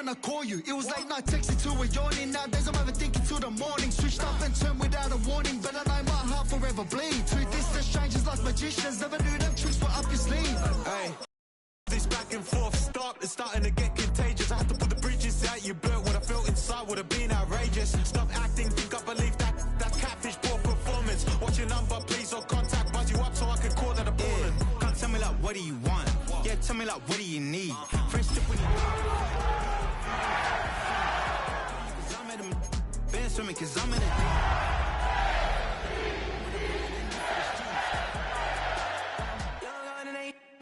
when I call you. It was late night texting to a yawning. Nowadays I'm overthinking till the morning. Switched up and turned without a warning, but I know my heart forever bleeds. Two distant strangers like magicians, never knew them tricks were up your sleeve. Hey, this back and forth stop, it's starting to get contagious. I had to put the bridges out you built. What I felt inside would have been outrageous. Stop acting, think I believe that's catfish, poor performance. What's your number, please, or contact, buzz you up so I can call that a ballin'. Can't tell me like, what do you want? Yeah, tell me like, what do you need? First step when you dance with me, cause I'm in it.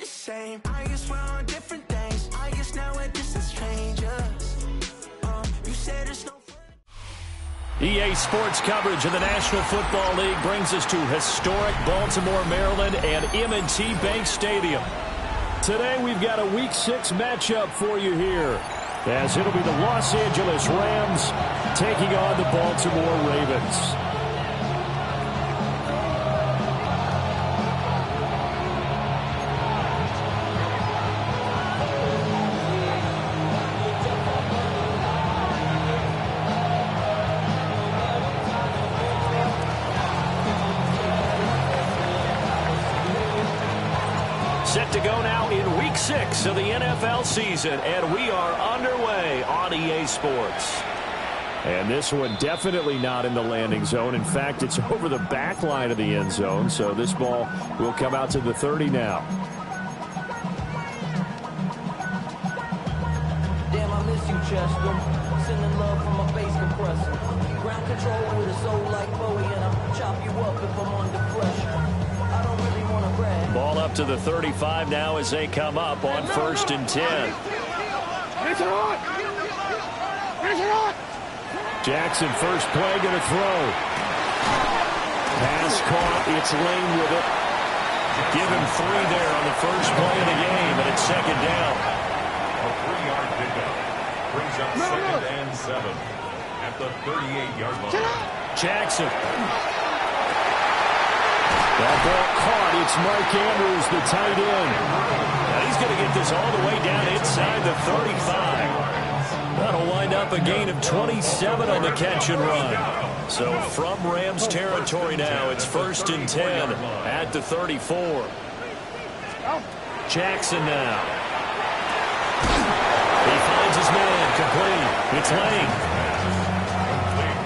Same. I guess we're on different things. I guess now we're distant strangers. You said it's no. EA Sports coverage of the National Football League brings us to historic Baltimore, Maryland, and M&T Bank Stadium. Today we've got a Week 6 matchup for you here, as it'll be the Los Angeles Rams taking on the Baltimore Ravens. Set to go now in Week 6 of the NFL season, and we are underway on EA Sports. And this one definitely not in the landing zone. In fact, it's over the back line of the end zone, so this ball will come out to the 30 now. Damn, I miss you, Chester. Sending love from my bass compressor. Ground control with a soul like Bowie, and I'll chop you up if I'm under pressure. I don't really want to brag. Ball up to the 35 now as they come up on 1st and 10. Jackson, first play, going to throw. Pass caught. It's Lane with it. Give him 3 there on the first play of the game, and it's 2nd down. A 3-yard pickup brings up 2nd and 7 at the 38-yard line. Jackson. That ball caught. It's Mark Andrews, the tight end. Now he's going to get this all the way down inside the 35. That'll wind up a gain of 27 on the catch and run. So from Rams territory now, it's 1st and 10 at the 34. Jackson now. He finds his man, complete. It's Lane.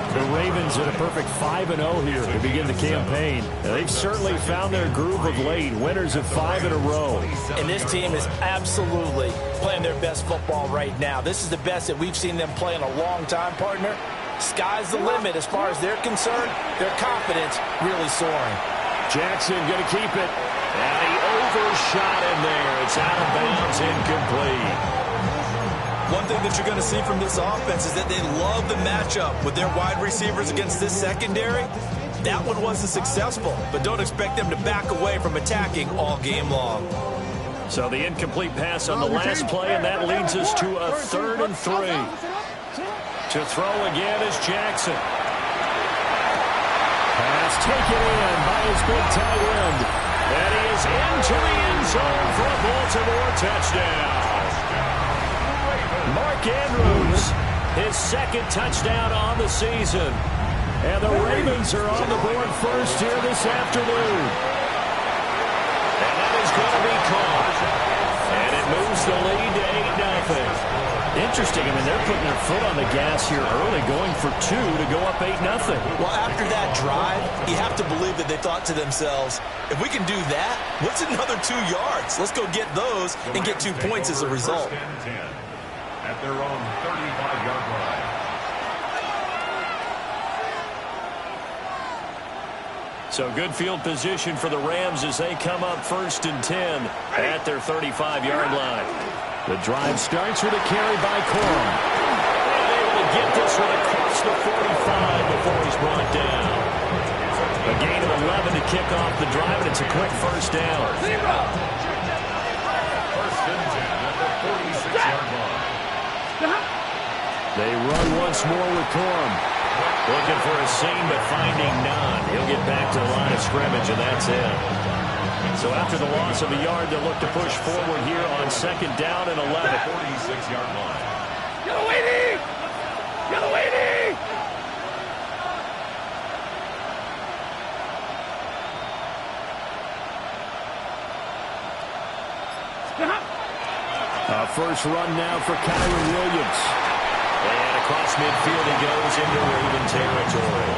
The Ravens at a perfect 5-0 here to begin the campaign. Now, they've certainly found their groove of late, winners of 5 in a row. And this team is absolutely playing their best football right now. This is the best that we've seen them play in a long time, partner. Sky's the limit as far as they're concerned. Their confidence really soaring. Jackson going to keep it. And he overshot him there. It's out of bounds, incomplete. One thing that you're going to see from this offense is that they love the matchup with their wide receivers against this secondary. That one wasn't successful, but don't expect them to back away from attacking all game long. So the incomplete pass on the last play, and that leads us to a 3rd and 3. To throw again is Jackson. Pass taken in by his big tight end. And he is into the end zone for a Baltimore touchdown. Mark Andrews, his 2nd touchdown on the season. And the Ravens are on the board first here this afternoon. And that is going to be caught. And it moves the lead to 8-0. Interesting. I mean, they're putting their foot on the gas here early, going for 2 to go up 8-0. Well, after that drive, you have to believe that they thought to themselves, if we can do that, what's another 2 yards? Let's go get those and get 2 points as a result. At their own 35-yard line. So good field position for the Rams as they come up 1st and 10 at their 35-yard line. The drive starts with a carry by Corum. And able to get this one across the 45 before he's brought down. A gain of 11 to kick off the drive, and it's a quick 1st down. 1st and 10 at the 46-yard line. They run once more with Corum. Looking for a seam, but finding none. He'll get back to the line of scrimmage, and that's it. So after the loss of a yard, they'll look to push forward here on 2nd down and 11. 46-yard line. First run now for Kyren Williams. And across midfield he goes into Raven territory.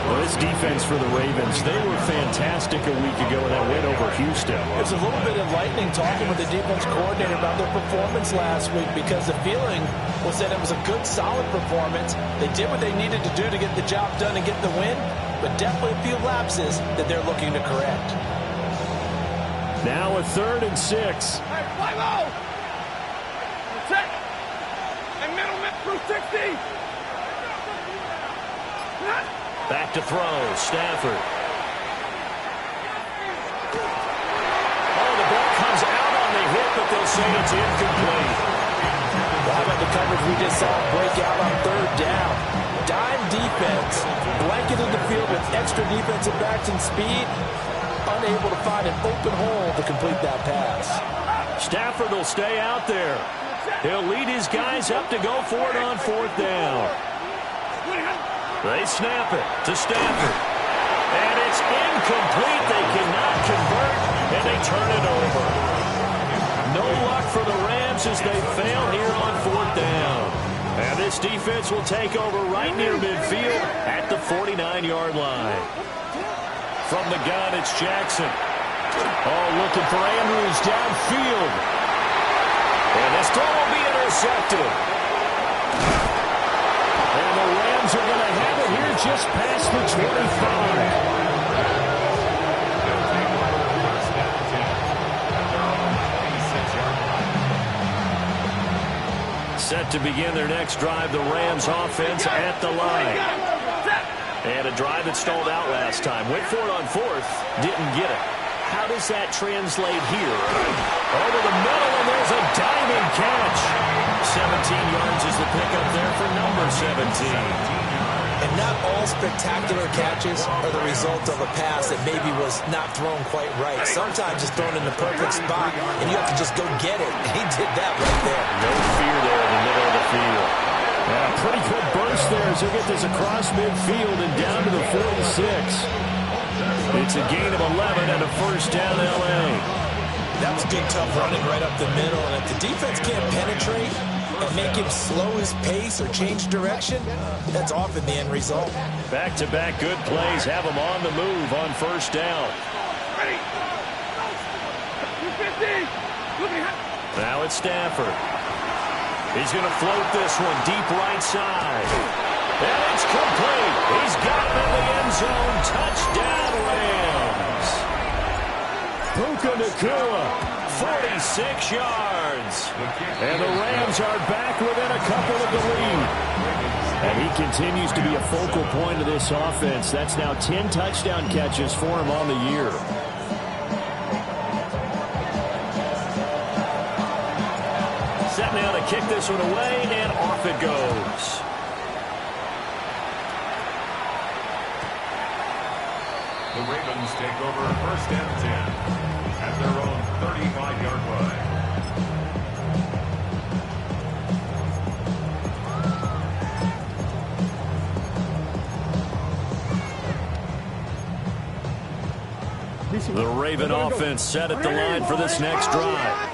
Well, this defense for the Ravens, they were fantastic a week ago in that win over Houston. It's a little bit enlightening talking with the defense coordinator about their performance last week, because the feeling was that it was a good, solid performance. They did what they needed to do to get the job done and get the win, but definitely a few lapses that they're looking to correct. Now a 3rd and 6. Hey, fly low! Protect! And middle through 60! Back to throw, Stafford. Oh, the ball comes out on the hit, but they'll say it's incomplete. Well, how about the coverage we just saw break out on 3rd down? Dime defense, blanketed the field with extra defensive backs and speed, unable to find an open hole to complete that pass. Stafford will stay out there. He'll lead his guys up to go for it on 4th down. They snap it to Stafford. And it's incomplete. They cannot convert, and they turn it over. No luck for the Rams as they fail here on 4th down. And this defense will take over right near midfield at the 49-yard line. From the gun, it's Jackson. Oh, looking for Andrews downfield. And this throw will be intercepted. And the Rams are going to have it here just past the 25. Set to begin their next drive, the Rams offense at the line. And a drive that stalled out last time. Went for it on 4th, didn't get it. How does that translate here? Over the middle, and there's a diving catch. 17 yards is the pickup there for number 17. And not all spectacular catches are the result of a pass that maybe was not thrown quite right. Sometimes it's thrown in the perfect spot, and you have to just go get it. And he did that right there. No fear there in the middle of the field. Yeah, pretty good burst there as he'll get this across midfield and down to the 46. It's a gain of 11 and a 1st down L.A. That was good, tough running right up the middle. And if the defense can't penetrate and make him slow his pace or change direction, that's often the end result. Back-to-back good plays have him on the move on 1st down. Ready. 250. Now it's Stafford. He's going to float this one deep right side. And it's complete. He's got it in the end zone. Touchdown, Rams. Puka Nacua, 46 yards. And the Rams are back within a couple of the lead. And he continues to be a focal point of this offense. That's now 10 touchdown catches for him on the year. Set now to kick this one away, and off it goes. The Ravens take over 1st and 10 at their own 35-yard line. The Raven offense set at the line for this next drive.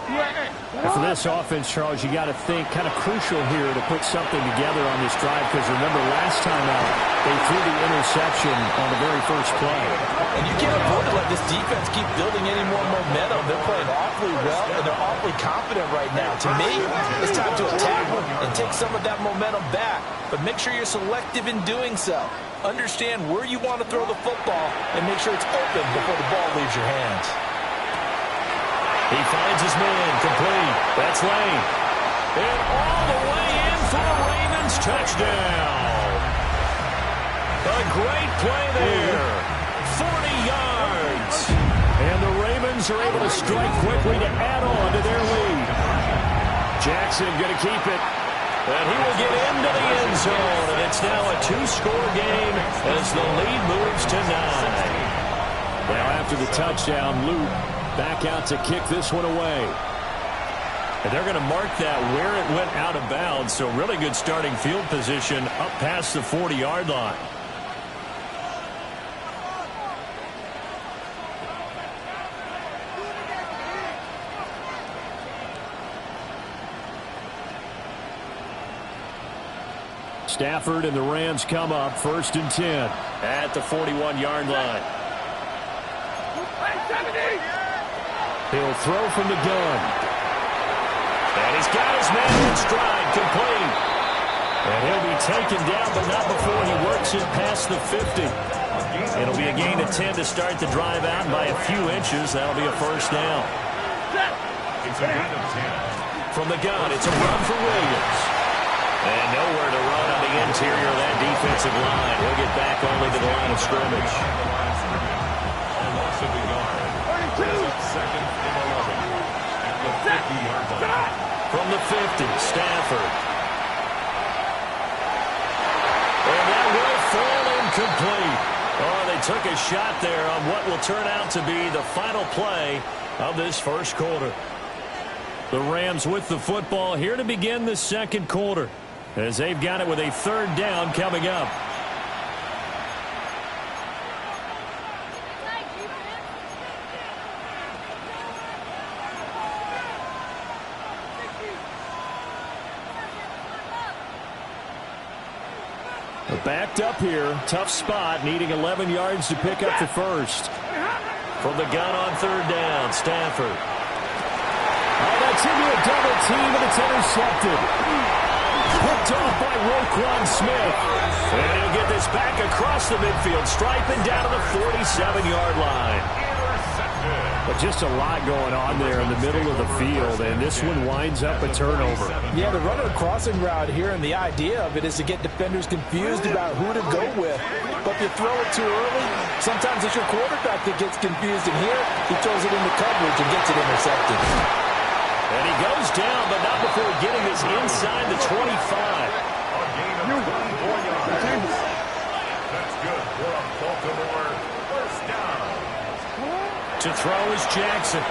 And for this offense, Charles, you got to think kind of crucial here to put something together on this drive, because remember last time out, they threw the interception on the very first play. And you can't afford to let this defense keep building any more momentum. They're playing awfully well, and they're awfully confident right now. To me, it's time to attack and take some of that momentum back. But make sure you're selective in doing so. Understand where you want to throw the football and make sure it's open before the ball leaves your hands. He finds his man, complete. That's Lane. And all the way in for the Ravens touchdown. A great play there. 40 yards. And the Ravens are able to strike quickly to add on to their lead. Jackson going to keep it. And he will get into the end zone. And it's now a 2-score game as the lead moves to 9. Now after the touchdown, Luke back out to kick this one away. And they're going to mark that where it went out of bounds. So really good starting field position up past the 40-yard line. Stafford and the Rams come up 1st and 10 at the 41-yard line. He'll throw from the gun. And he's got his man in stride, complete. And he'll be taken down, but not before he works it past the 50. It'll be a gain of 10 to start the drive out by a few inches. That'll be a first down. It's a gain of 10. From the gun, it's a run for Williams. And nowhere to run on the interior of that defensive line. He'll get back only to the line of scrimmage. A loss of a yard. Brings up 2nd and 11 at the 50-yard line. From the 50, Stafford. And that will fall incomplete. Oh, they took a shot there on what will turn out to be the final play of this first quarter. The Rams with the football here to begin the second quarter, as they've got it with a 3rd down coming up. Backed up here, tough spot, needing 11 yards to pick up the first. From the gun on 3rd down, Stafford. Oh, that's into a double team, and it's intercepted. Picked off by Roquan Smith. And he'll get this back across the midfield stripe and down to the 47-yard line. But just a lot going on there in the middle of the field, and this one winds up a turnover. Yeah, the runner crossing route here, and the idea of it is to get defenders confused about who to go with. But if you throw it too early, sometimes it's your quarterback that gets confused, and here he throws it into coverage and gets it intercepted. And he goes down, but not before getting this inside the 25. A gain of 24 yards. That's good for a Baltimore first down. To throw is Jackson.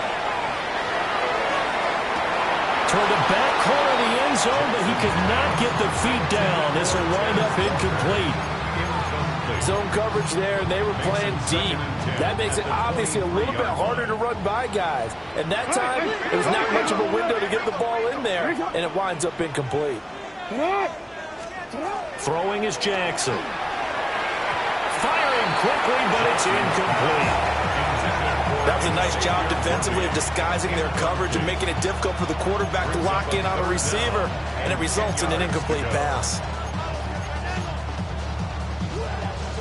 Toward the back corner of the end zone, but he could not get the feet down. This will wind up incomplete. Zone coverage there, and they were playing deep. That makes it obviously a little bit harder to run by guys. And that time, it was not much of a window to get the ball in there, and it winds up incomplete. Throwing is Jackson. Firing quickly, but it's incomplete. That was a nice job defensively of disguising their coverage and making it difficult for the quarterback to lock in on a receiver, and it results in an incomplete pass.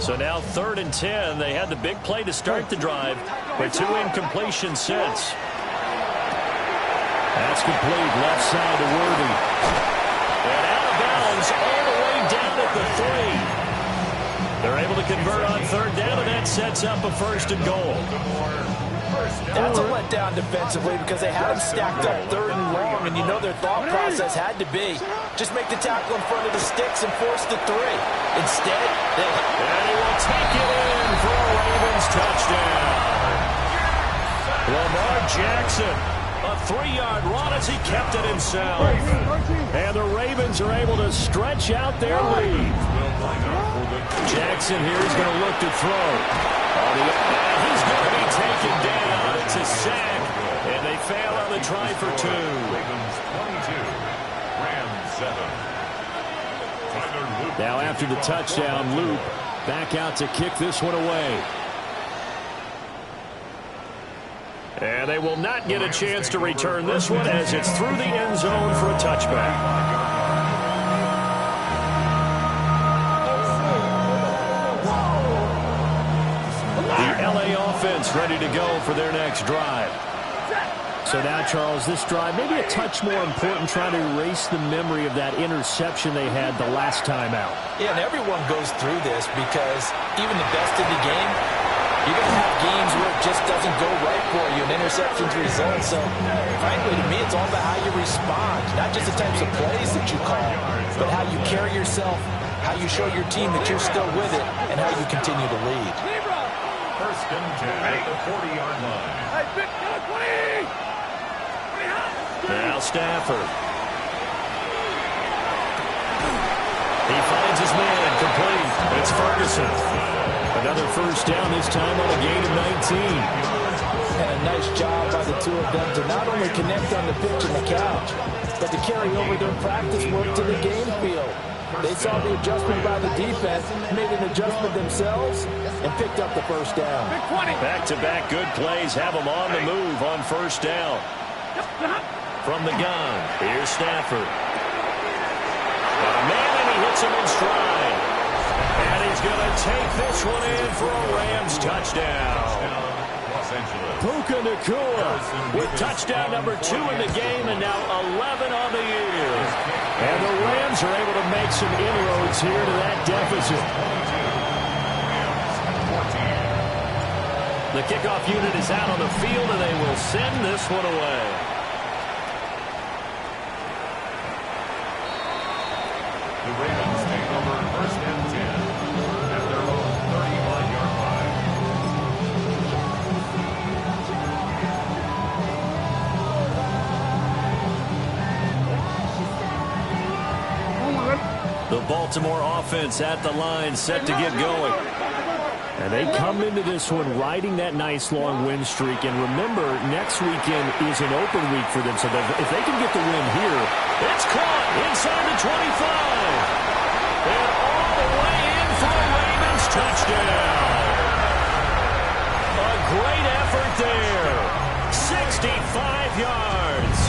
So now 3rd and 10. They had the big play to start the drive, but 2 incompletions since. That's complete. Left side to Worthy. And out of bounds all the way down at the 3. They're able to convert on 3rd down, and that sets up a 1st and goal. That's a letdown defensively because they had them stacked up 3rd and long, and you know their thought process had to be just make the tackle in front of the sticks and force the 3. Instead, and he will take it in for a Ravens touchdown. Lamar Jackson, a 3-yard run as he kept it himself. And the Ravens are able to stretch out their lead. Jackson here is going to look to throw. He's going to be taken down. It's a sack, and they fail on the try for 2. Ravens 22, Rams 7. Now after the touchdown, Loop back out to kick this one away. And they will not get a chance to return this one as it's through the end zone for a touchback. The LA offense ready to go for their next drive. So now, Charles, this drive maybe a touch more important, trying to erase the memory of that interception they had the last time out. Yeah, and everyone goes through this because even the best in the game, you're going to have games where it just doesn't go right for you and interceptions result. So, frankly, to me, it's all about how you respond, not just the types of plays that you call, but how you carry yourself, how you show your team that you're still with it, and how you continue to lead. 1st and 10 at the 40-yard line. Hey, 20! Now Stafford. He finds his man, complete. It's Ferguson. Another first down, this time on a gain of 19. And a nice job by the two of them to not only connect on the pitch and the couch, but to carry over their practice work to the game field. They saw the adjustment by the defense, made an adjustment themselves, and picked up the first down. Back-to-back good plays have them on the move on first down. From the gun, here's Stafford. Got a man, and he hits him in stride. And he's going to take this one in for a Rams touchdown. Puka Nacua with touchdown number 2 in the game, and now 11 on the year. And the Rams are able to make some inroads here to that deficit. The kickoff unit is out on the field, and they will send this one away. The Ravens take over first and 10 at their own 35-yard line. The Baltimore offense at the line, set to get going. And they come into this one riding that nice long win streak. And remember, next weekend is an open week for them. So if they can get the win here, it's caught inside the 25. And all the way in for a Ravens touchdown. A great effort there. 65 yards.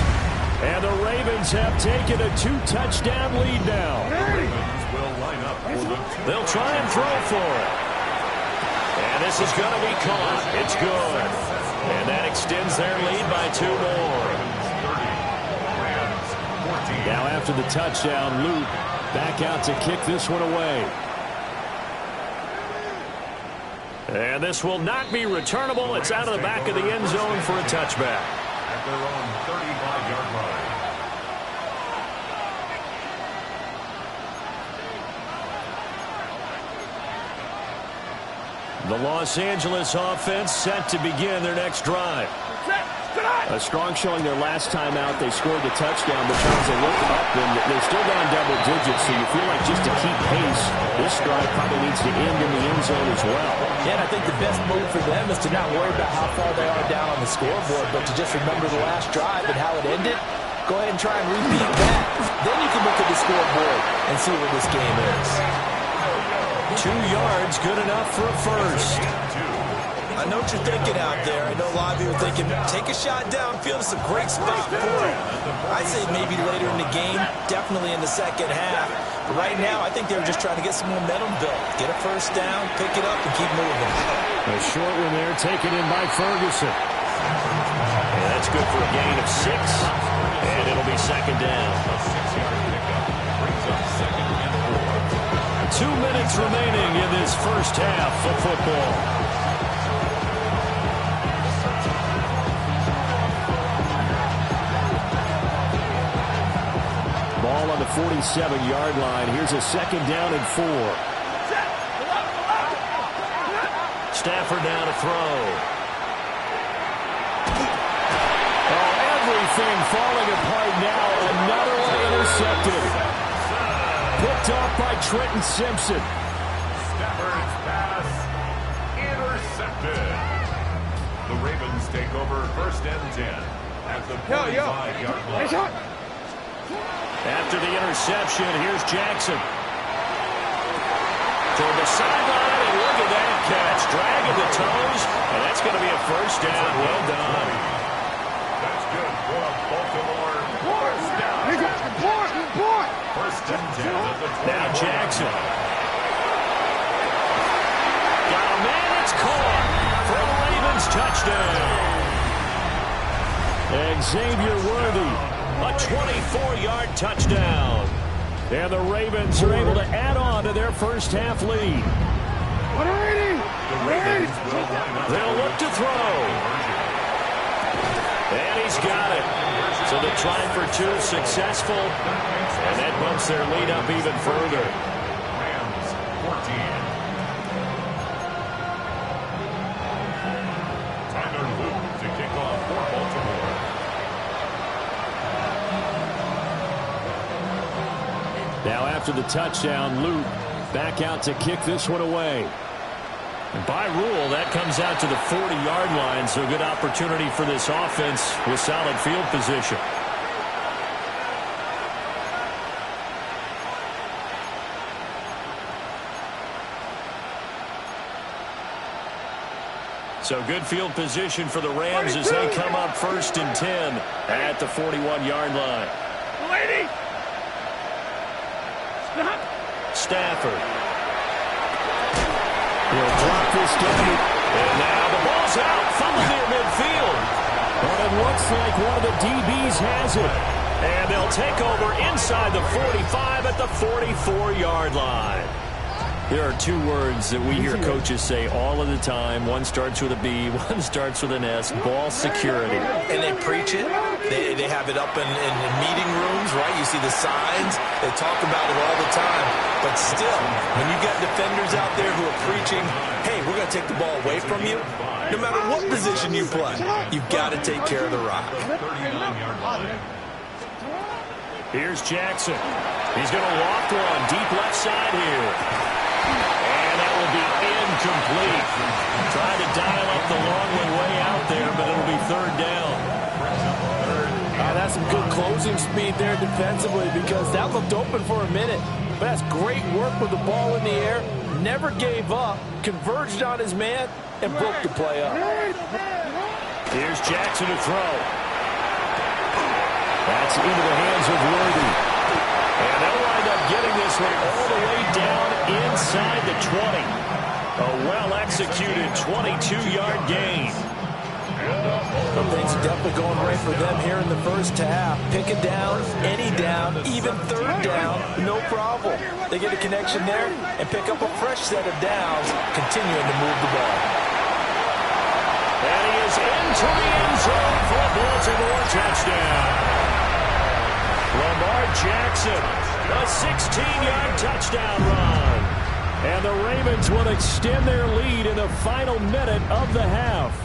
And the Ravens have taken a 2-touchdown lead now. The Ravens will line up for the... They'll try and throw for it. And this is going to be caught. It's good. And that extends their lead by 2 more. Now after the touchdown, Luke back out to kick this one away. And this will not be returnable. It's out of the back of the end zone for a touchback. At their own 35-yard line. The Los Angeles offense set to begin their next drive. A strong showing their last time out. They scored the touchdown, but Charles, they look up and they're still down double digits, so you feel like just to keep pace, this drive probably needs to end in the end zone as well. Yeah, and I think the best move for them is to not worry about how far they are down on the scoreboard, but to just remember the last drive and how it ended. Go ahead and try and repeat that. Then you can look at the scoreboard and see where this game is. 2 yards, good enough for a first. I know what you're thinking out there. I know a lot of you are thinking, take a shot downfield. It's a great spot for it. I'd say maybe later in the game, definitely in the second half. But right now, I think they're just trying to get some momentum built. Get a first down, pick it up, and keep moving. A short one there, taken in by Ferguson. And that's good for a gain of 6. And it'll be second down. A 6-yard pickup brings up second and 4. 2 minutes remaining in this first half of football. Ball on the 47-yard line. Here's a second down and 4. Stafford now to throw. Oh, everything falling apart now. Another one intercepted. Picked off by Trenton Simpson. Stafford's pass intercepted. The Ravens take over first and 10 at the 45-yard line. After the interception, here's Jackson. Toward the sideline, and look at that catch. Dragging the toes, and that's going to be a first down. Well done. That's good for a Baltimore first down. First and 10 at the 20. Now Jackson. Got a man, it's caught for a Ravens touchdown. Xavier Worthy, a 24-yard touchdown. And the Ravens are able to add on to their first half lead. They'll look to throw. And he's got it. So the try for 2 successful. And that bumps their lead up even further. Rams 14. Tyler Luke to kick off for Baltimore. Now after the touchdown, Luke back out to kick this one away. And by rule, that comes out to the 40-yard line, so good opportunity for this offense with solid field position. So good field position for the Rams as they come up 1st and 10 at the 41-yard line. Lady. Stop. Stafford. He'll drop this down. And now the ball's out. Fumble near midfield. But it looks like one of the DBs has it. And they'll take over inside the 45 at the 44-yard line. There are two words that we hear coaches say all of the time. One starts with a B, one starts with an S, ball security. And they preach it. They have it up in meeting rooms, right? You see the signs. They talk about it all the time. But still, when you got defenders out there who are preaching, hey, we're going to take the ball away from you, no matter what position you play, you've got to take care of the rock. Here's Jackson. He's going to loft one deep left side here. And that will be incomplete. Trying to dial up the long one way out there, but it'll be 3rd down. That's some good closing speed there defensively because that looked open for a minute. But that's great work with the ball in the air. Never gave up, converged on his man, and broke the play up. Here's Jackson to throw. That's into the hands of Worthy. And they'll wind up getting this one all the way down inside the 20. A well-executed 22-yard gain. Well, things are definitely going right for them here in the first half. Pick it down, any down, even 3rd down, no problem. They get a connection there and pick up a fresh set of downs, continuing to move the ball. And he is into the end zone for a Baltimore touchdown. Lamar Jackson, a 16-yard touchdown run. And the Ravens will extend their lead in the final minute of the half.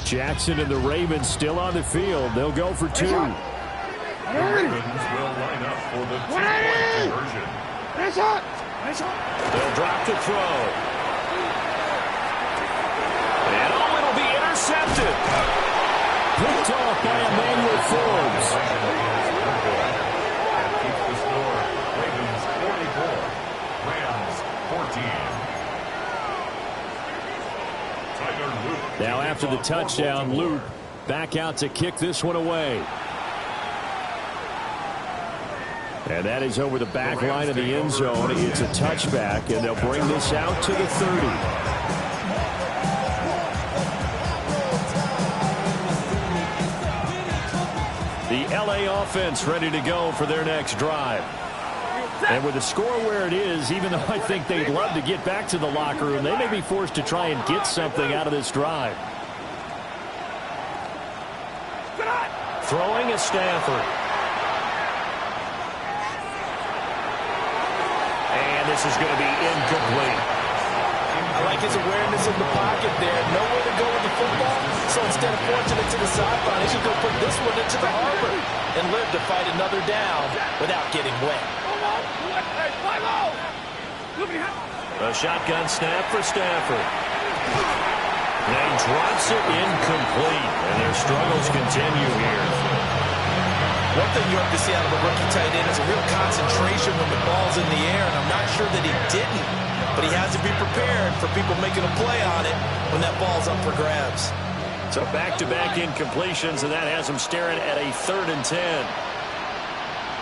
Jackson and the Ravens still on the field. They'll go for 2. The Ravens will line up for the 2-point conversion. They'll drop to throw. And it'll be intercepted. Picked off by Emmanuel Forbes. And keeps the score. Ravens 44, Rams 14. Now after the touchdown, Luke back out to kick this one away. And that is over the back line of the end zone. It's a touchback, and they'll bring this out to the 30. The LA offense ready to go for their next drive. And with the score where it is, even though I think they'd love to get back to the locker room, they may be forced to try and get something out of this drive. Throwing is Stafford. And this is going to be incomplete. I like his awareness in the pocket there. Nowhere to go with the football. So instead of forcing it to the sideline, he should go put this one into the harbor and live to fight another down without getting wet. A shotgun snap for Stafford. And he drops it incomplete. And their struggles continue here. One thing you have to see out of a rookie tight end is a real concentration when the ball's in the air, and I'm not sure that he didn't. But he has to be prepared for people making a play on it when that ball's up for grabs. So back-to-back incompletions, and that has him staring at a 3rd and 10.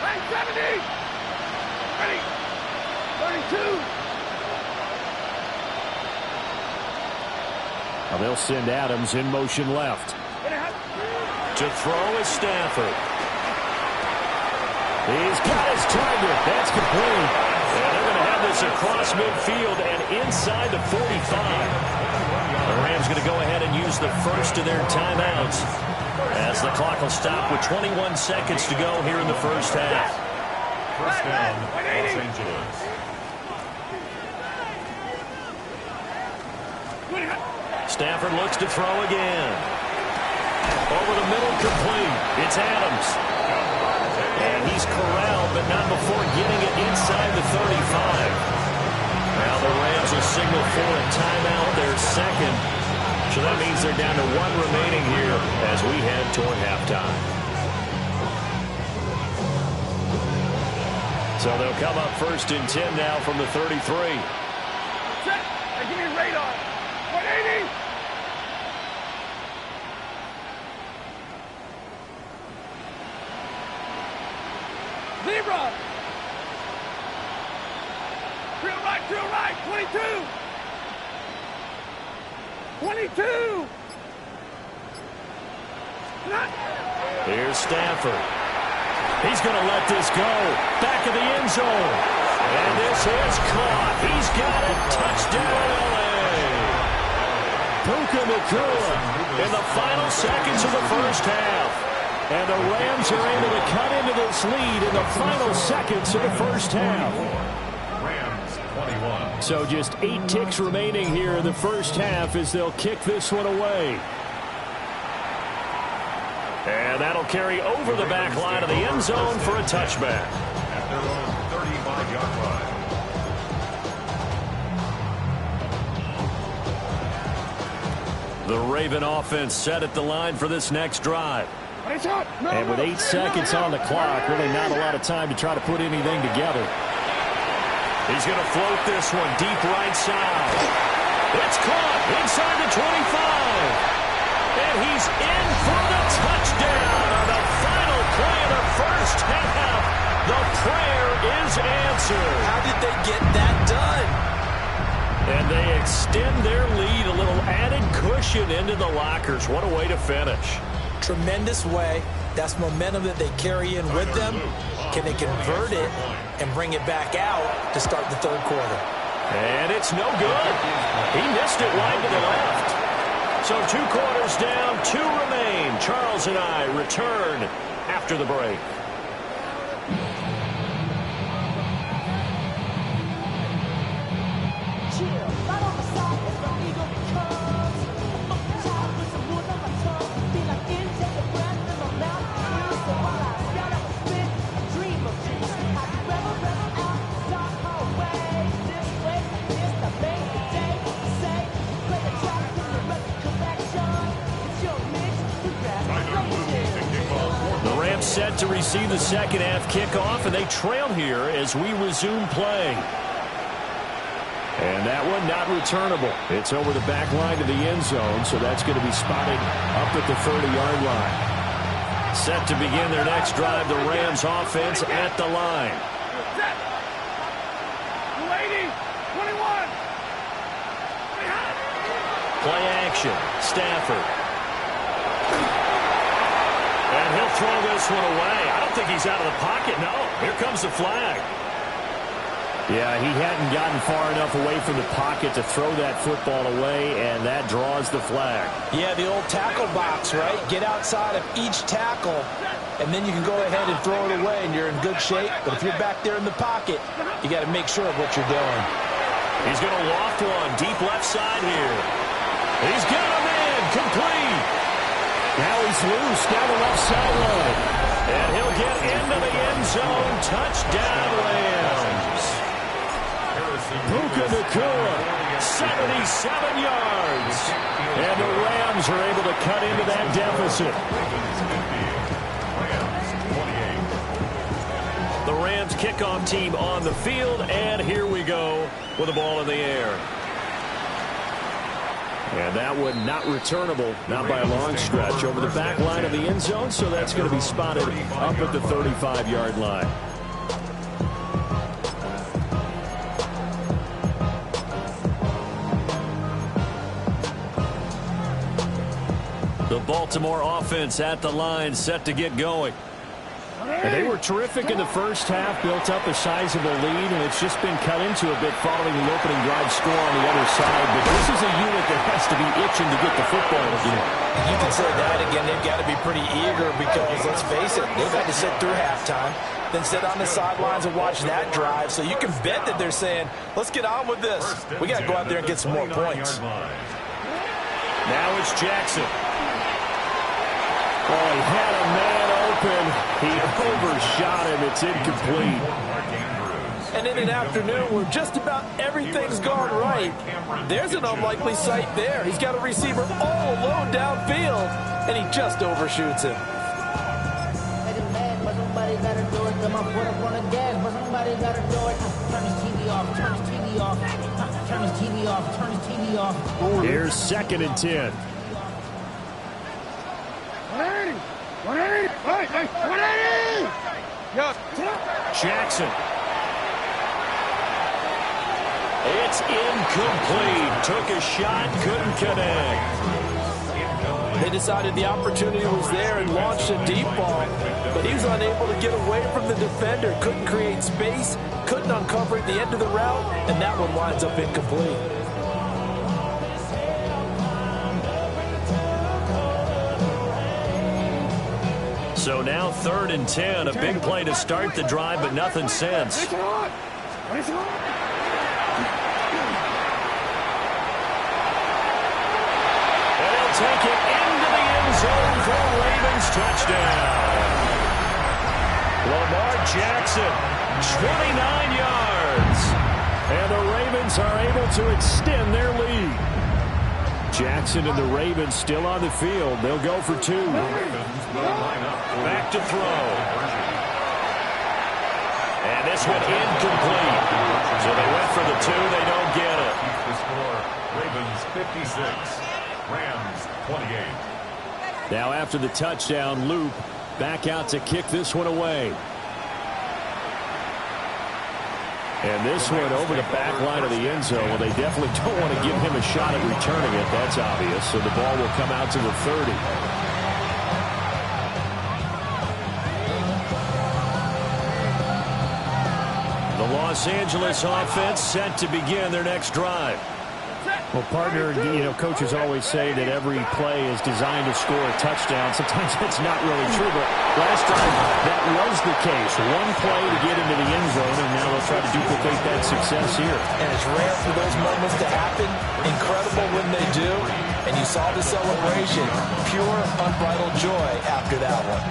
Hey, 70! Ready! 32! Now they'll send Adams in motion left. To throw is Stafford. He's got his target. That's complete. And they're going to have this across midfield and inside the 45. The Rams going to go ahead and use the first of their timeouts as the clock will stop with 21 seconds to go here in the first half. First down, Los Angeles. Stafford looks to throw again. Over the middle, complete. It's Adams. And he's corralled, but not before getting it inside the 35. Now the Rams will signal for a timeout, their second. So that means they're down to one remaining here as we head toward halftime. So they'll come up 1st and 10 now from the 33. Set. Hey, give me radar. 180. Zebra. Drill right. 22. 22. Here's Stafford. He's going to let this go. Back of the end zone. And this is caught. He's got it. Touchdown, L.A. Puka Nacua in the final seconds of the first half. And the Rams are able to cut into this lead in the final seconds of the first half. Rams 21. So just 8 ticks remaining here in the first half as they'll kick this one away. And that'll carry over the back line of the end zone for a touchback. At their own 35-yard line. The Raven offense set at the line for this next drive. And with 8 seconds on the clock, really not a lot of time to try to put anything together. He's going to float this one deep right side. It's caught inside the 25. And he's in for the touchdown on the final play of the first half. The prayer is answered. How did they get that done? And they extend their lead, a little added cushion into the lockers. What a way to finish. Tremendous way. That's momentum that they carry in with them. Can they convert it and bring it back out to start the third quarter? And it's no good. He missed it wide to the left. So 2 quarters down, 2 remain. Charles and I return after the break. Set to receive the second half kickoff, and they trail here as we resume play. And that one not returnable. It's over the back line to the end zone, so that's going to be spotted up at the 30-yard line. Set to begin their next drive, the Rams offense at the line. Set. 280. 21. Play action. Stafford. And he'll throw this one away. I don't think he's out of the pocket. No, here comes the flag. Yeah, he hadn't gotten far enough away from the pocket to throw that football away, and that draws the flag. Yeah, the old tackle box, right? Get outside of each tackle, and then you can go ahead and throw it away, and you're in good shape. But if you're back there in the pocket, you got to make sure of what you're doing. He's going to loft one deep left side here. He's got him in. Complete. Now he's loose down the left sideline. And he'll get into the end zone. Touchdown, Rams. Puka Nacua, 77 yards. And the Rams are able to cut into that deficit. The Rams kickoff team on the field, and here we go with the ball in the air. And that one not returnable, not by a long stretch, over the back line of the end zone, so that's going to be spotted up at the 35-yard line. The Baltimore offense at the line, set to get going. And they were terrific in the first half, built up a sizable lead, and it's just been cut into a bit following the opening drive score on the other side. But this is a unit that has to be itching to get the football again. You can say that again. They've got to be pretty eager because, let's face it, they've had to sit through halftime, then sit on the sidelines and watch that drive. So you can bet that they're saying, let's get on with this. We got to go out there and get some more points. Now it's Jackson. Oh, he had a man open. He overshot him. It's incomplete. And in an afternoon where just about everything's gone right, there's an unlikely sight there. He's got a receiver all alone downfield, and he just overshoots him. Somebody gotta do it. Come on, put up on the gas, but somebody gotta do it. Turn his TV off, turn his TV off. Turn his TV off, turn his TV off. Here's 2nd and 10. 180! 180! Hey, 180! Jackson. It's incomplete. Took a shot, couldn't connect. They decided the opportunity was there and launched a deep ball, but he was unable to get away from the defender, couldn't create space, couldn't uncover at the end of the route, and that one winds up incomplete. So now 3rd and 10. A big play to start the drive, but nothing since. Take it into the end zone for a Ravens touchdown. Lamar Jackson, 29 yards. And the Ravens are able to extend their lead. Jackson and the Ravens still on the field. They'll go for 2. Back to throw. And this one incomplete. So they went for the 2. They don't get it. The score, Ravens 56. Rams 28. Now after the touchdown, Loop back out to kick this one away. And this one over the back line of the end zone. Well, they definitely don't want to give him a shot at returning it. That's obvious. So the ball will come out to the 30. The Los Angeles offense set to begin their next drive. Well, partner, coaches always say that every play is designed to score a touchdown. Sometimes that's not really true, but last time that was the case. One play to get into the end zone, and now they'll try to duplicate that success here. And it's rare for those moments to happen. Incredible when they do. And you saw the celebration. Pure, unbridled joy after that one.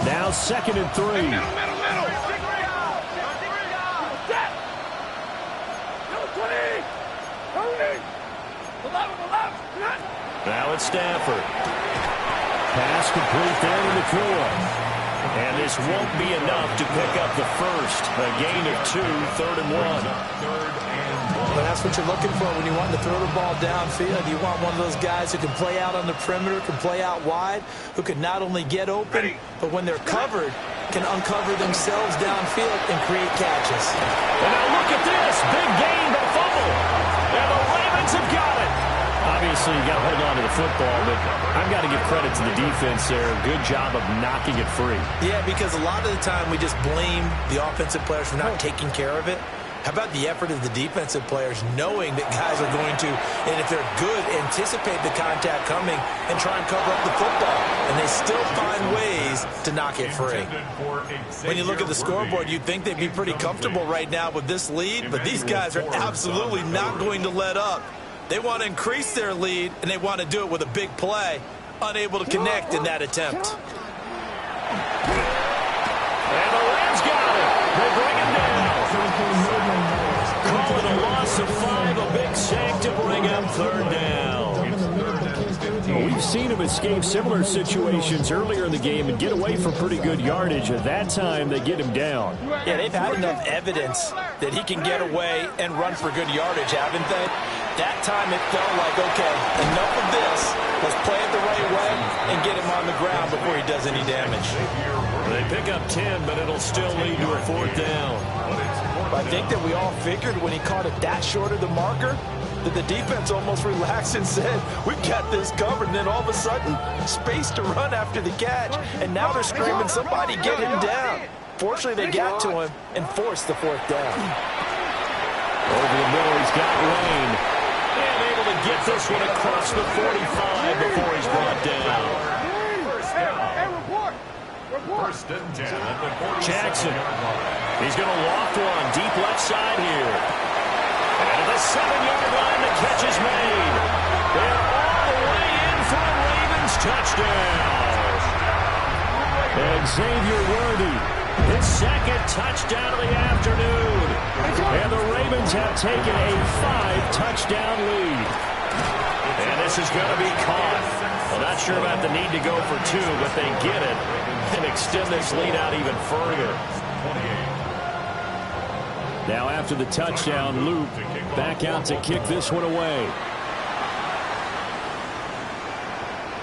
Now 2nd and 3. Now it's Stafford. Pass complete there to McCoy. And this won't be enough to pick up the first. A gain of 2, 3rd and 1. But that's what you're looking for when you want to throw the ball downfield. You want one of those guys who can play out on the perimeter, can play out wide, who can not only get open, but when they're covered, can uncover themselves downfield and create catches. And now look at this. Big gain, but fumble. And the Ravens have got it. Obviously, you got to hold on to the football, but I've got to give credit to the defense there. Good job of knocking it free. Yeah, because a lot of the time we just blame the offensive players for not taking care of it. How about the effort of the defensive players knowing that guys are going to, and if they're good, anticipate the contact coming and try and cover up the football. And they still find ways to knock it free. When you look at the scoreboard, you'd think they'd be pretty comfortable right now with this lead, but these guys are absolutely not going to let up. They want to increase their lead, and they want to do it with a big play. Unable to connect in that attempt. And the Rams got it. They bring him down. Call it a loss of 5, a big sack to bring him 3rd down. Well, we've seen him escape similar situations earlier in the game and get away from pretty good yardage. At that time, they get him down. Yeah, they've had enough evidence that he can get away and run for good yardage, haven't they? That time it felt like, okay, enough of this. Let's play it the right way and get him on the ground before he does any damage. They pick up 10, but it'll still lead to a 4th down. I think that we all figured when he caught it that short of the marker that the defense almost relaxed and said, we've got this covered. And then all of a sudden, space to run after the catch. And now they're screaming, somebody get him down. Fortunately, they got to him and forced the 4th down. Over the middle, he's got Wayne. And able to get this one across the 45 before he's brought down. First and 10 at the Jackson. He's going to loft one deep left side here. And the 7-yard line, the catch is made. And all the way in for a Ravens touchdown. And Xavier Worthy, his second touchdown of the afternoon. And the Ravens have taken a 5-touchdown lead. And this is going to be caught. Well, not sure about the need to go for 2, but they get it and extend this lead out even further. Now after the touchdown, Luke back out to kick this one away.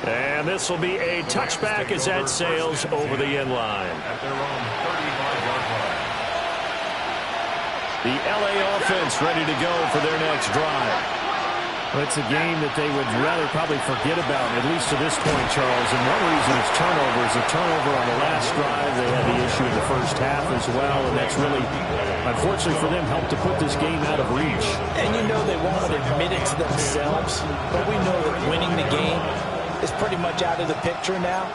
And this will be a touchback as that sails over the end line. At their own 35-yard line. The LA offense ready to go for their next drive. Well, it's a game that they would rather probably forget about, at least to this point, Charles. And one reason it's turnovers. A turnover on the last drive. They had the issue in the first half as well, and that's really, unfortunately for them, helped to put this game out of reach. And you know they won't admit it to themselves, but we know that winning the game is pretty much out of the picture now.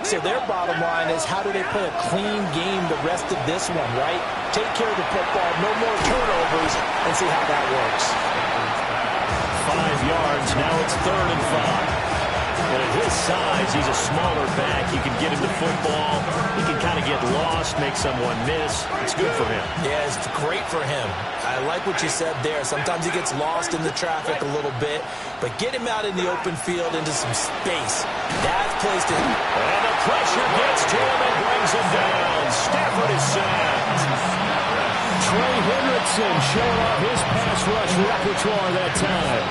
So their bottom line is, how do they play a clean game the rest of this one, right? Take care of the football, no more turnovers, and see how that works. 5 yards, now it's 3rd and 5. And at his size, he's a smaller back. You can get him the football. He can kind of get lost, make someone miss. It's good for him. Yeah, it's great for him. I like what you said there. Sometimes he gets lost in the traffic a little bit, but get him out in the open field into some space. That's placed in. And the pressure gets to him and brings him down. Stafford is sacked. Trey Hendrickson showing off his pass rush repertoire that time.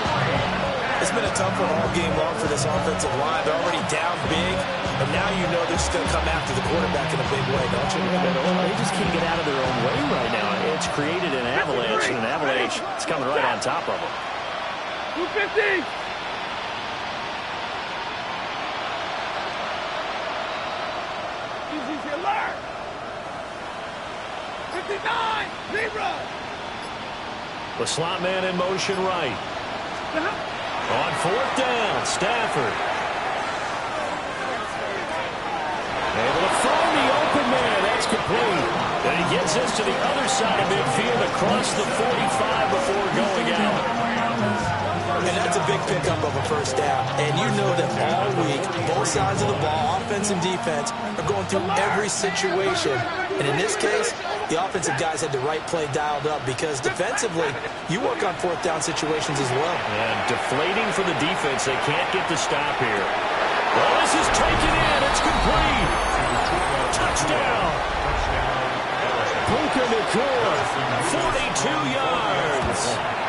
It's been a tough one all game long for this offensive line. They're already down big, and now you know they're just going to come after the quarterback in a big way, don't you? They just can't get out of their own way right now. It's created an avalanche, and an avalanche is coming right on top of them. 250! Easy alert! 59! Zebra! The slot man in motion right. On 4th down, Stafford. Able to find the open man. That's complete. And he gets this to the other side of midfield across the 45 before going out. And that's a big pickup of a first down. And you know that all week, both sides of the ball, offense and defense, are going through every situation. And in this case, the offensive guys had the right play dialed up, because defensively, you work on 4th down situations as well. And deflating for the defense. They can't get the stop here. Well, this is taken in. It's complete. Touchdown. Puka Nacua, 42 yards.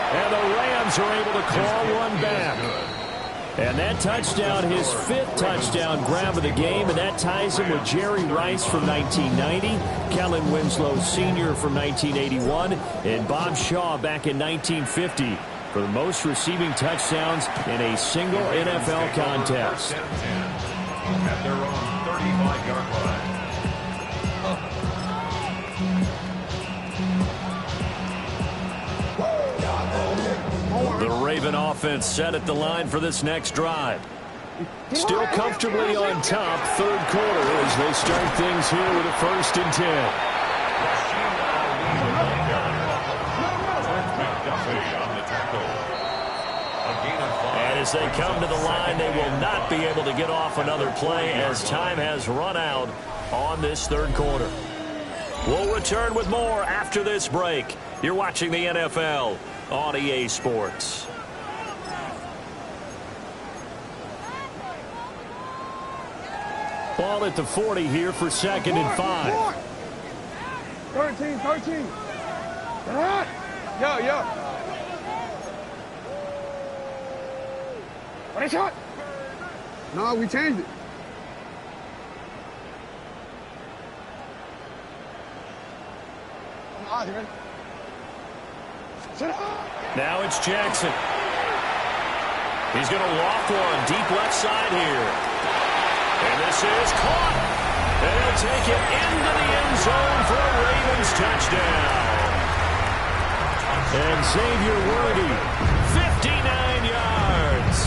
And the Rams are able to claw one back. And that touchdown, his 5th touchdown grab of the game, and that ties him with Jerry Rice from 1990, Kellen Winslow Sr. from 1981, and Bob Shaw back in 1950 for the most receiving touchdowns in a single NFL contest. At their own 35-yard line. The Raven offense set at the line for this next drive. Still comfortably on top, 3rd quarter, as they start things here with a 1st and 10. And as they come to the line, they will not be able to get off another play as time has run out on this 3rd quarter. We'll return with more after this break. You're watching the NFL on EA Sports. Ball at the 40 here for 2nd and 5. 13. Yo. What a shot! No, we changed it. Now it's Jackson. He's going to loft one deep left side here. And this is caught. And he'll take it into the end zone for a Ravens touchdown. And Xavier Worthy, 59 yards.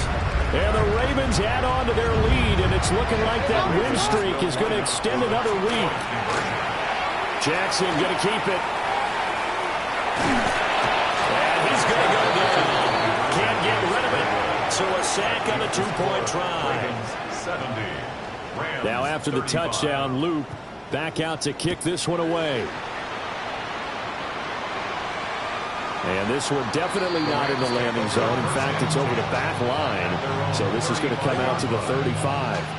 And the Ravens add on to their lead, and it's looking like that win streak is going to extend another week. Jackson going to keep it. And he's going to go back on a 2-point try. Now after the touchdown, Loop back out to kick this one away. And this one definitely not in the landing zone. In fact, it's over the back line. So this is going to come out to the 35.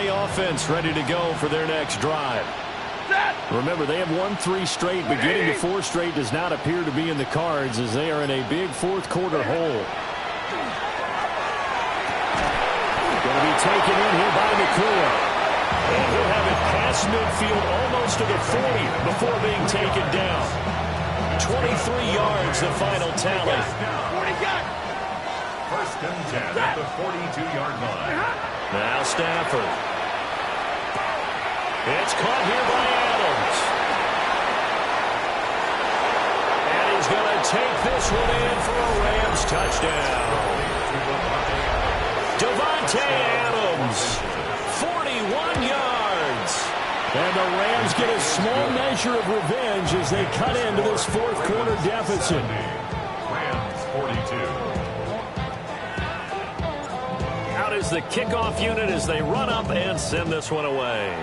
Offense ready to go for their next drive. Remember, they have won 3 straight, but getting to 4 straight does not appear to be in the cards as they are in a big fourth-quarter hole. Going to be taken in here by McClure. And he'll have it past midfield almost to the 40 before being taken down. 23 yards, the final tally. First and 10 at the 42-yard line. Now Stafford. It's caught here by Adams. And he's going to take this one in for a Rams touchdown. Davante Adams, 41 yards. And the Rams get a small measure of revenge as they cut into this fourth-quarter deficit. Rams 42. Out is the kickoff unit as they run up and send this one away.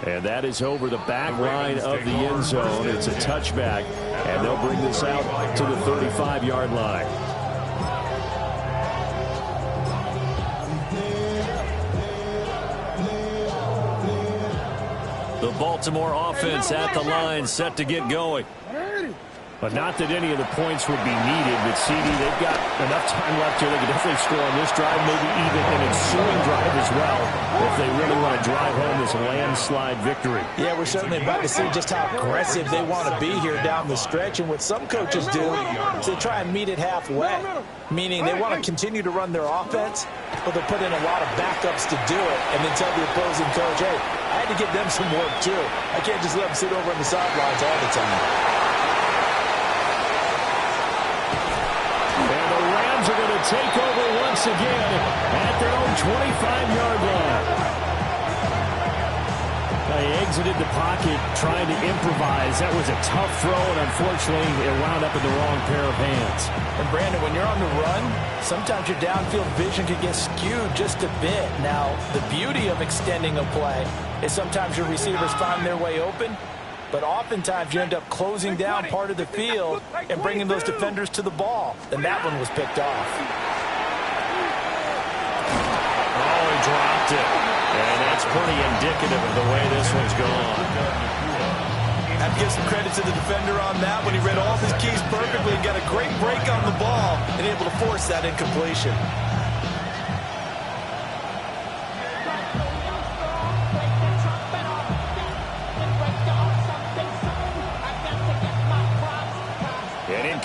And that is over the back line of the end zone. It's a touchback, and they'll bring this out to the 35-yard line. The Baltimore offense at the line, set to get going. But not that any of the points would be needed. With CD, they've got enough time left here. They can definitely score on this drive, maybe even an ensuing drive as well, if they really want to drive home this landslide victory. Yeah, we're certainly about to see just how aggressive they want to be here down the stretch. And what some coaches do is they try and meet it halfway, meaning they want to continue to run their offense, but they'll put in a lot of backups to do it and then tell the opposing coach, hey, I had to give them some work too. I can't just let them sit over on the sidelines all the time. Are going to take over once again at their own 25-yard line. They exited the pocket trying to improvise. That was a tough throw, and unfortunately, it wound up in the wrong pair of hands. And Brandon, when you're on the run, sometimes your downfield vision can get skewed just a bit. Now, the beauty of extending a play is sometimes your receivers find their way open, but oftentimes you end up closing down part of the field and bringing those defenders to the ball. And that one was picked off. Oh, he dropped it. And that's pretty indicative of the way this one's gone. I have to give some credit to the defender on that when he read all of his keys perfectly and got a great break on the ball and able to force that incompletion.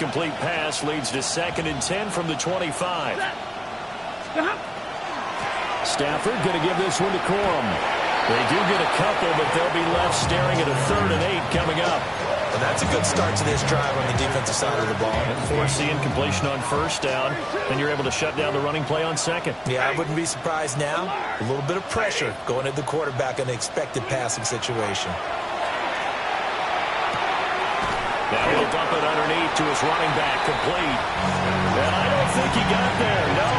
Incomplete pass leads to 2nd and 10 from the 25. Stafford going to give this one to Corum. They do get a couple, but they'll be left staring at a 3rd and 8 coming up. Well, that's a good start to this drive on the defensive side of the ball. And force the incompletion on 1st down, then you're able to shut down the running play on 2nd. Yeah, I wouldn't be surprised now. A little bit of pressure going at the quarterback in an expected passing situation. Now he'll dump it underneath to his running back, complete. And I don't think he got there, no.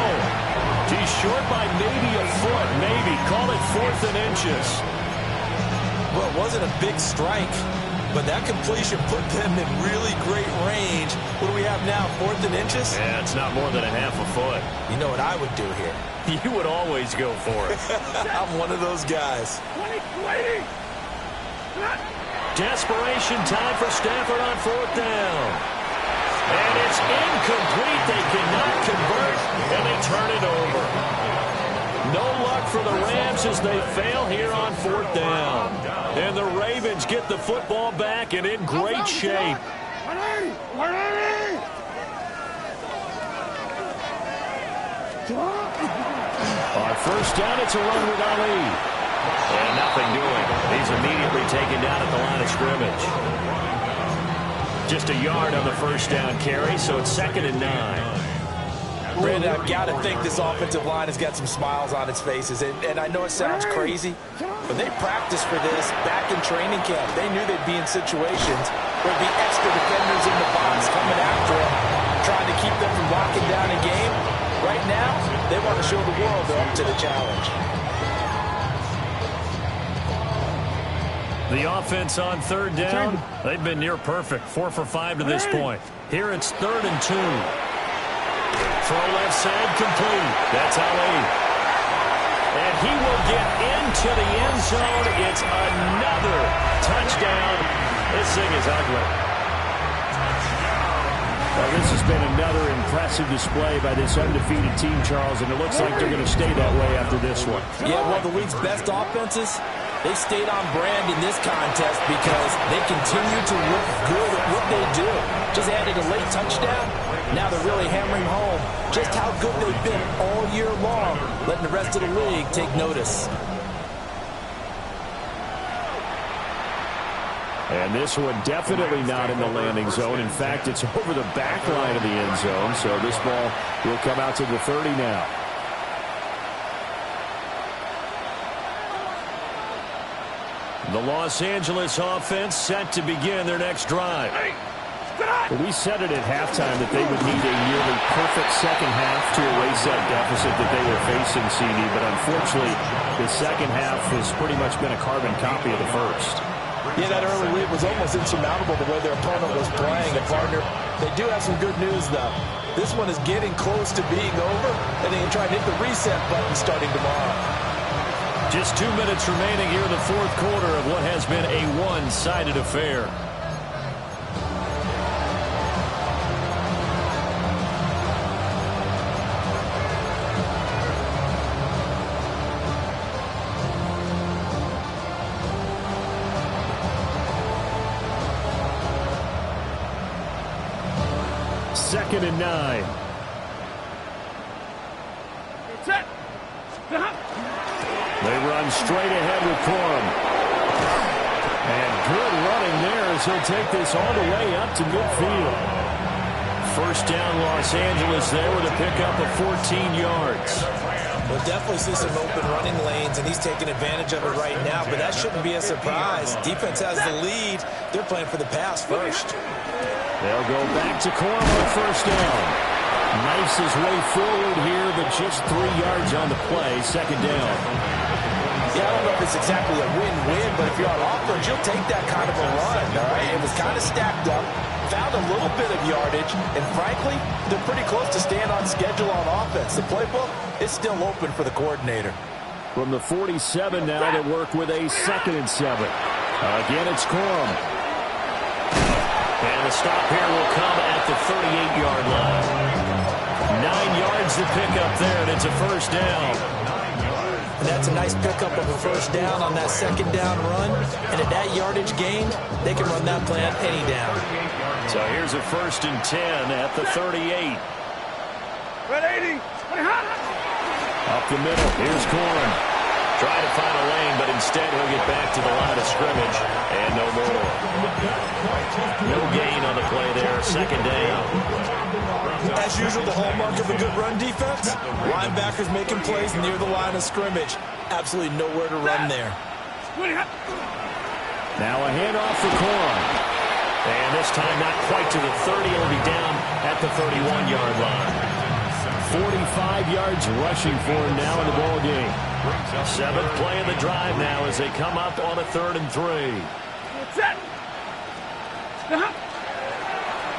He's short by maybe a foot, maybe. Call it 4th and inches. Well, it wasn't a big strike, but that completion put them in really great range. What do we have now, 4th and inches? Yeah, it's not more than a half a foot. You know what I would do here? You would always go for it. I'm one of those guys. Desperation time for Stafford on 4th down. And it's incomplete. They cannot convert, and they turn it over. No luck for the Rams as they fail here on 4th down. And the Ravens get the football back and in great shape. On 1st down, it's a run with Ali. And nothing doing. He's immediately taken down at the line of scrimmage. Just a yard on the first down carry, so it's 2nd and 9. Brandon, I've got to think this offensive line has got some smiles on its faces. And I know it sounds crazy, but they practiced for this back in training camp. They knew they'd be in situations where there'd be extra defenders in the box coming after them, trying to keep them from locking down a game. Right now, they want to show the world they're up to the challenge. The offense on 3rd down, they've been near perfect. 4 for 5 to this point. Here it's 3rd and 2. Throw left side complete. That's Ali. And he will get into the end zone. It's another touchdown. This thing is ugly. Well, this has been another impressive display by this undefeated team, Charles, and it looks like they're going to stay that way after this one. Yeah, one of the league's best offenses. They stayed on brand in this contest because they continue to look good at what they do. Just added a late touchdown. Now they're really hammering home just how good they've been all year long, letting the rest of the league take notice. And this one definitely not in the landing zone. In fact, it's over the back line of the end zone, so this ball will come out to the 30 now. The Los Angeles offense set to begin their next drive. Well, we said it at halftime that they would need a nearly perfect second half to erase that deficit that they were facing, CD, but unfortunately, the second half has pretty much been a carbon copy of the first. Yeah, that early lead was almost insurmountable the way their opponent was playing. And, partner, they do have some good news, though. This one is getting close to being over, and they can try and hit the reset button starting tomorrow. Just 2 minutes remaining here in the 4th quarter of what has been a one-sided affair. Second and 9. Set. They run straight ahead with Corum. And good running there as he'll take this all the way up to midfield. First down Los Angeles there with a pickup of 14 yards. We'll definitely see some open running lanes, and he's taking advantage of it right now, but that shouldn't be a surprise. Defense has the lead. They're playing for the pass first. They'll go back to Corum on first down. Knifes his way forward here, but just 3 yards on the play. Second down. Yeah, I don't know if it's exactly a win-win, but if you're on offense, you'll take that kind of a run, all right? It was kind of stacked up, found a little bit of yardage, and frankly, they're pretty close to staying on schedule on offense. The playbook is still open for the coordinator. From the 47 now, they work with a 2nd and 7. Again, it's Corum. And the stop here will come at the 38-yard line. 9 yards to pick up there, and it's a first down. And that's a nice pickup of a first down on that second down run. And at that yardage gained, they can run that play on any down. So here's a 1st and 10 at the 38. Red 80. Up the middle, here's Corum. Trying to find a lane, but instead he'll get back to the line of scrimmage, and no more. No gain on the play there, second down. As usual, the hallmark of a good run defense, linebackers making plays near the line of scrimmage. Absolutely nowhere to run there. Now a handoff for Corum. And this time not quite to the 30. It'll be down at the 31-yard line. 45 yards rushing for him now in the ball game. 7th play of the drive now as they come up on a 3rd and 3.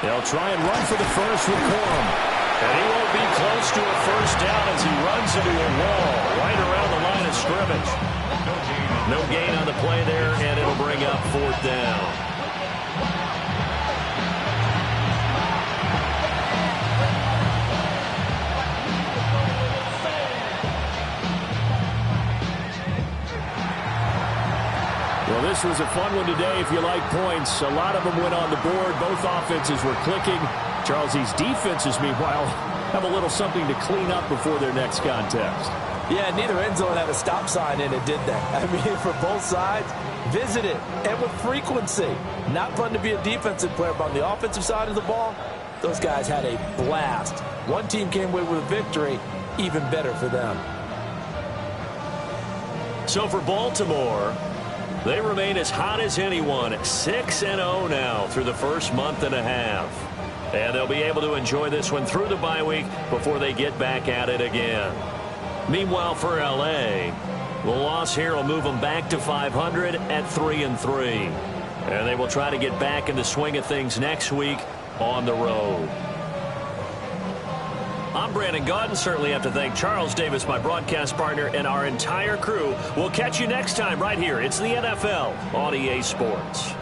They'll try and run for the first with Corum. And he won't be close to a first down as he runs into a wall right around the line of scrimmage. No gain on the play there, and it'll bring up 4th down. Well, this was a fun one today if you like points. A lot of them went on the board. Both offenses were clicking. Charles, these defenses, meanwhile, have a little something to clean up before their next contest. Yeah, neither end zone had a stop sign in it, did they? I mean, for both sides, visit it, and with frequency. Not fun to be a defensive player, but on the offensive side of the ball, those guys had a blast. One team came away with a victory, even better for them. So for Baltimore, they remain as hot as anyone, 6-0 now through the first month and a half. And they'll be able to enjoy this one through the bye week before they get back at it again. Meanwhile, for L.A., the loss here will move them back to 500 at 3-3. And they will try to get back in the swing of things next week on the road. I'm Brandon Gaudin. Certainly have to thank Charles Davis, my broadcast partner, and our entire crew. We'll catch you next time right here. It's the NFL on EA Sports.